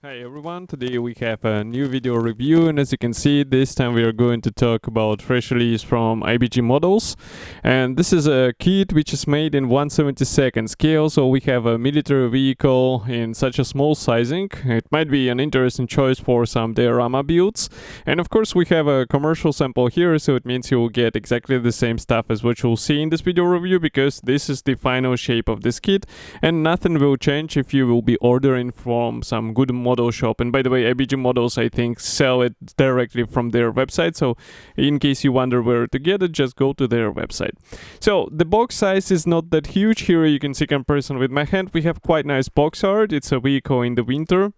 Hi everyone, today we have a new video review, and as you can see, this time we are going to talk about fresh release from IBG models. And this is a kit which is made in 1/72nd scale, so we have a military vehicle in such a small sizing. It might be an interesting choice for some diorama builds. And of course we have a commercial sample here, so it means you will get exactly the same stuff as what you'll see in this video review, because this is the final shape of this kit and nothing will change if you will be ordering from some good model shop. And by the way, IBG models, I think, sell it directly from their website, so in case you wonder where to get it, just go to their website. So the box size is not that huge. Here you can see comparison with my hand. We have quite nice box art. It's a vehicle in the winter.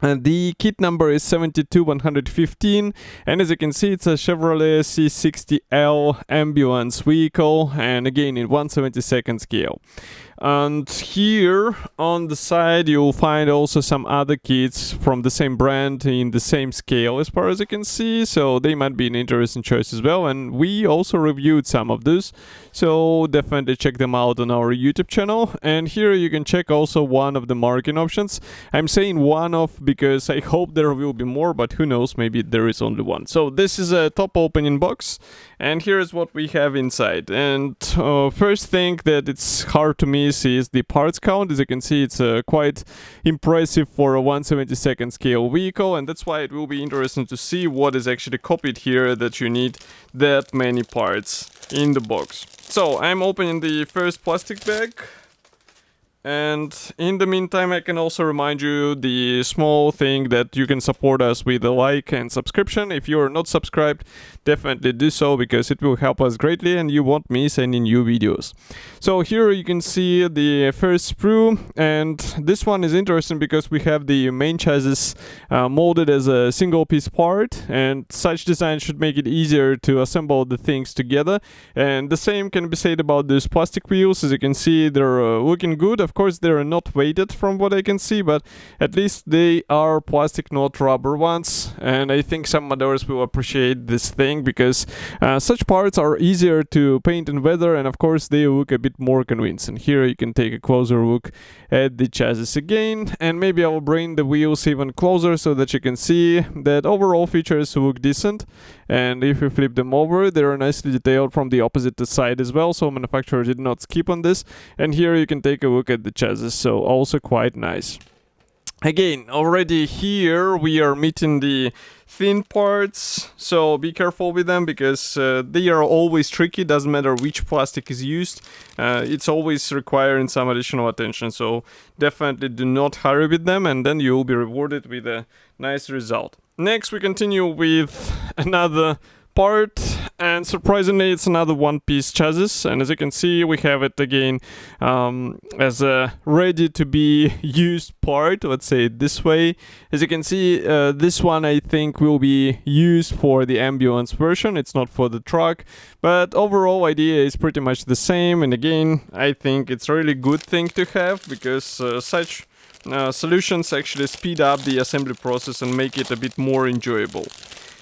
And the kit number is 72115, and as you can see, it's a Chevrolet C60L ambulance vehicle, and again in 1/72nd scale. And here on the side you'll find also some other kits from the same brand in the same scale as far as you can see, so they might be an interesting choice as well, and we also reviewed some of those, so definitely check them out on our YouTube channel. And here you can check also one of the marking options. I'm saying one of because I hope there will be more, but who knows, maybe there is only one. So this is a top opening box, and here's what we have inside. And first thing that it's hard to miss is the parts count. As you can see, it's quite impressive for a 1/72nd scale vehicle, and that's why it will be interesting to see what is actually copied here that you need that many parts in the box. So I'm opening the first plastic bag. And in the meantime, I can also remind you the small thing that you can support us with a like and subscription. If you are not subscribed, definitely do so, because it will help us greatly and you won't miss any new videos. So here you can see the first sprue, and this one is interesting because we have the main chassis molded as a single piece part, and such design should make it easier to assemble the things together. And the same can be said about these plastic wheels. As you can see, they're looking good. Of course, they're not weighted from what I can see, but at least they are plastic, not rubber ones. And I think some modders will appreciate this thing, because such parts are easier to paint and weather, and of course they look a bit more convincing. Here you can take a closer look at the chassis again, and maybe I will bring the wheels even closer so that you can see that overall features look decent. And if you flip them over, they are nicely detailed from the opposite side as well, so manufacturer did not skip on this. And here you can take a look at the chassis, so also quite nice. Again, already here we are meeting the thin parts, so be careful with them, because they are always tricky. Doesn't matter which plastic is used, it's always requiring some additional attention, so definitely do not hurry with them, and then you will be rewarded with a nice result. Next we continue with another part, and surprisingly it's another one-piece chassis, and as you can see we have it again as a ready to be used part, let's say it this way. As you can see, this one I think will be used for the ambulance version, it's not for the truck, but overall idea is pretty much the same. And again, I think it's a really good thing to have, because such solutions actually speed up the assembly process and make it a bit more enjoyable.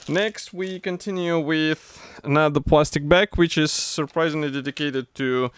Next we continue with another plastic bag, which is surprisingly dedicated to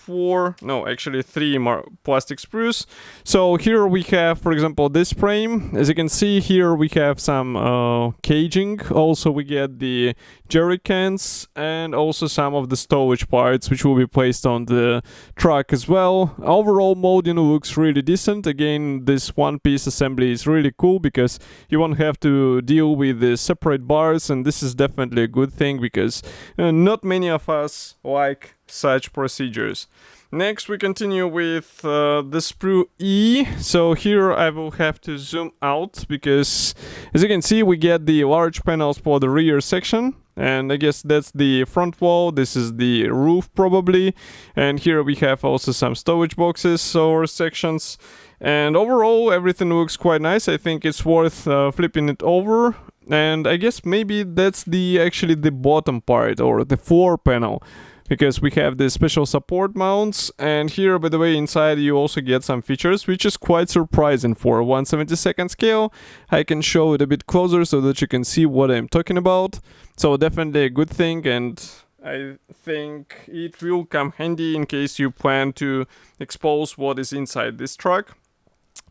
three plastic sprues. So here we have, for example, this frame. As you can see here, we have some caging. Also we get the jerry cans and also some of the stowage parts, which will be placed on the truck as well. Overall molding looks really decent. Again, this one piece assembly is really cool, because you won't have to deal with the separate bars, and this is definitely a good thing, because not many of us like such procedures. Next we continue with the sprue E. So here I will have to zoom out, because as you can see we get the large panels for the rear section, and I guess that's the front wall. This is the roof probably, and here we have also some storage boxes or sections, and overall everything looks quite nice. I think it's worth flipping it over, and I guess maybe that's actually the bottom part, or the floor panel, because we have the special support mounts. And here, by the way, inside you also get some features, which is quite surprising for a 1/72nd scale. I can show it a bit closer so that you can see what I'm talking about. So definitely a good thing, and I think it will come handy in case you plan to expose what is inside this truck.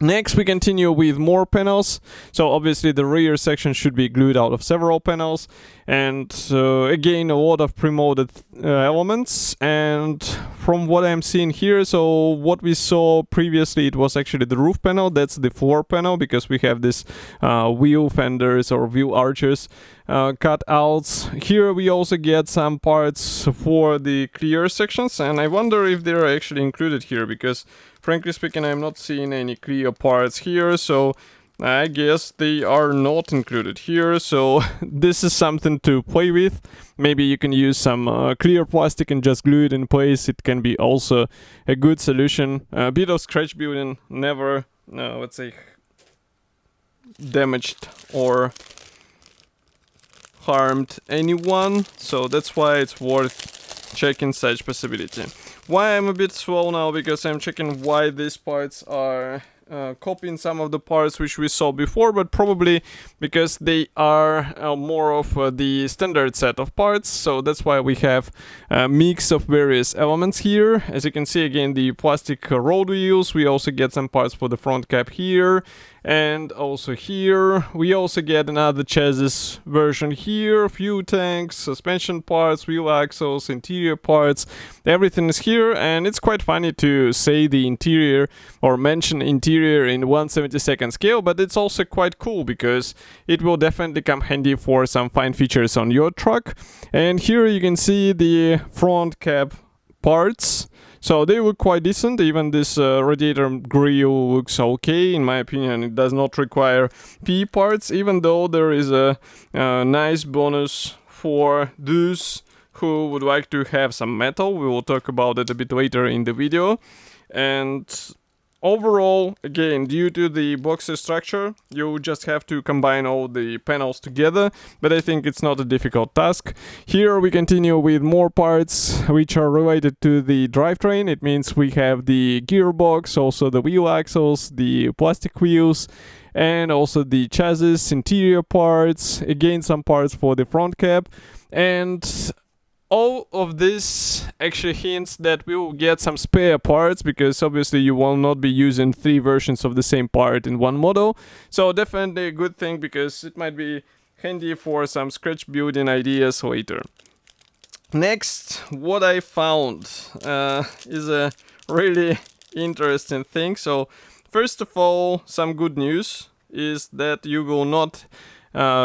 Next, we continue with more panels. So obviously the rear section should be glued out of several panels, and again a lot of pre-molded elements. And from what I'm seeing here, so what we saw previously, it was actually the roof panel. That's the floor panel, because we have this wheel fenders or wheel arches cutouts. Here we also get some parts for the clear sections, and I wonder if they're actually included here, because frankly speaking, I'm not seeing any clear parts here, so I guess they are not included here. So this is something to play with. Maybe you can use some clear plastic and just glue it in place. It can be also a good solution. A bit of scratch building never, let's say, damaged or harmed anyone, so that's why it's worth checking such possibility. Why I'm a bit slow now, because I'm checking why these parts are copying some of the parts which we saw before, but probably because they are more of the standard set of parts. So that's why we have a mix of various elements here. As you can see, again, the plastic road wheels. We also get some parts for the front cap here, and also here. We also get another chassis version here, fuel tanks, suspension parts, wheel axles, interior parts. Everything is here, and it's quite funny to say the interior or mention interior in 1/72 scale, but it's also quite cool because it will definitely come handy for some fine features on your truck. And here you can see the front cap parts. So they look quite decent. Even this radiator grille looks okay. In my opinion, it does not require P parts, even though there is a nice bonus for those who would like to have some metal. We will talk about it a bit later in the video. And overall, again, due to the boxy structure, you just have to combine all the panels together, but I think it's not a difficult task. Here we continue with more parts which are related to the drivetrain. It means we have the gearbox, also the wheel axles, the plastic wheels, and also the chassis, interior parts, again some parts for the front cap, and all of this actually hints that we will get some spare parts, because obviously you will not be using 3 versions of the same part in one model. So definitely a good thing, because it might be handy for some scratch building ideas later. Next, what I found is a really interesting thing. So first of all, some good news is that you will not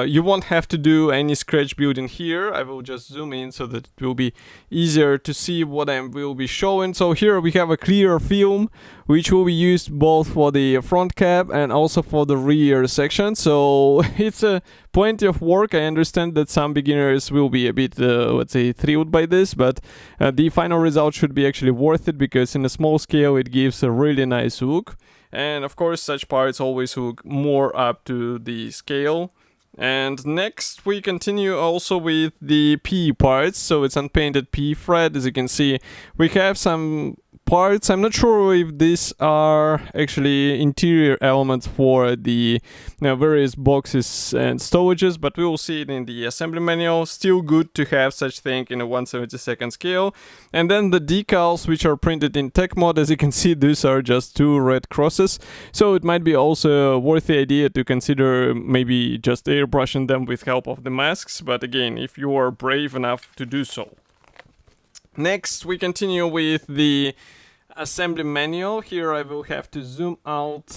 you won't have to do any scratch building here. I will just zoom in so that it will be easier to see what I will be showing. So here we have a clear film which will be used both for the front cap and also for the rear section. So it's plenty of work. I understand that some beginners will be a bit, let's say, thrilled by this, but the final result should be actually worth it, because in a small scale it gives a really nice look. And of course such parts always look more up to the scale. And next we continue also with the P parts. So it's unpainted P thread. As you can see, we have some parts. I'm not sure if these are actually interior elements for the various boxes and storages, but we will see it in the assembly manual. Still good to have such thing in a 1/72 scale. And then the decals, which are printed in tech mode. As you can see, these are just 2 red crosses, so it might be also worth the idea to consider maybe just airbrushing them with help of the masks, but again, if you are brave enough to do so. Next we continue with the assembly manual. Here I will have to zoom out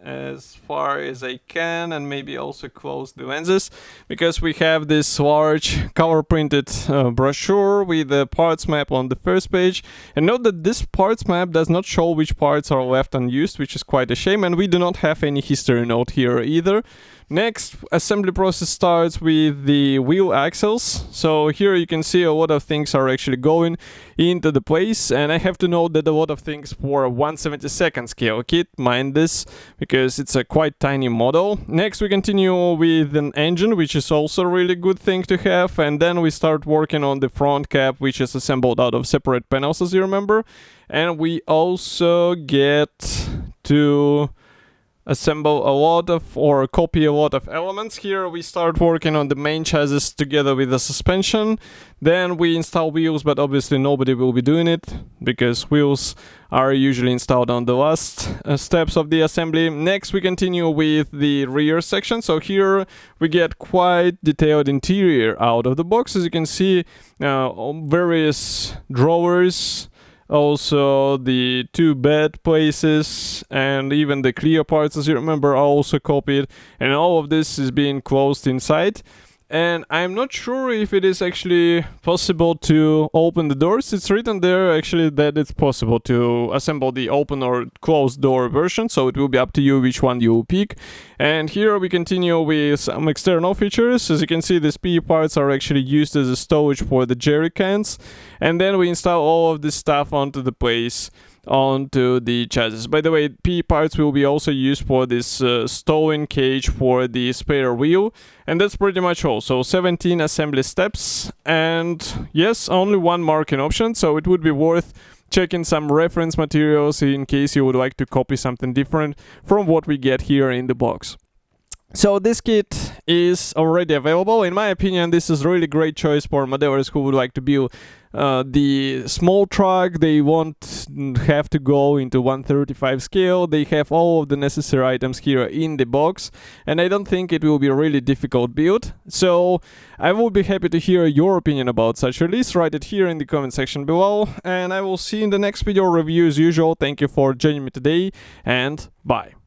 as far as I can and maybe also close the lenses, because we have this large color printed brochure with the parts map on the first page. And note that this parts map does not show which parts are left unused, which is quite a shame, and we do not have any history note here either. Next, assembly process starts with the wheel axles. So here you can see a lot of things are actually going into the place, and I have to note that a lot of things for a 1/72 scale kit, mind this, because it's a quite tiny model. Next we continue with an engine, which is also a really good thing to have, and then we start working on the front cap, which is assembled out of separate panels, as you remember. And we also get to assemble a lot of or copy a lot of elements. Here we start working on the main chassis together with the suspension. Then we install wheels, but obviously nobody will be doing it because wheels are usually installed on the last steps of the assembly. Next we continue with the rear section. So here we get quite detailed interior out of the box. As you can see, various drawers, also the two bed places, and even the clear parts, as you remember, are also copied, and all of this is being closed inside. And I'm not sure if it is actually possible to open the doors. It's written there actually that it's possible to assemble the open or closed door version, so it will be up to you which one you will pick. And here we continue with some external features. As you can see, these P parts are actually used as a storage for the jerry cans. And then we install all of this stuff onto the place, onto the chassis. By the way, P parts will be also used for this stowing cage for the spare wheel, and that's pretty much all. So 17 assembly steps, and yes, only one marking option, so it would be worth checking some reference materials in case you would like to copy something different from what we get here in the box. So this kit is already available. In my opinion, this is really great choice for modelers who would like to build the small truck. They won't have to go into 1/35 scale. They have all of the necessary items here in the box, and I don't think it will be a really difficult build. So I will be happy to hear your opinion about such release. Write it here in the comment section below, and I will see you in the next video review as usual. Thank you for joining me today, and bye.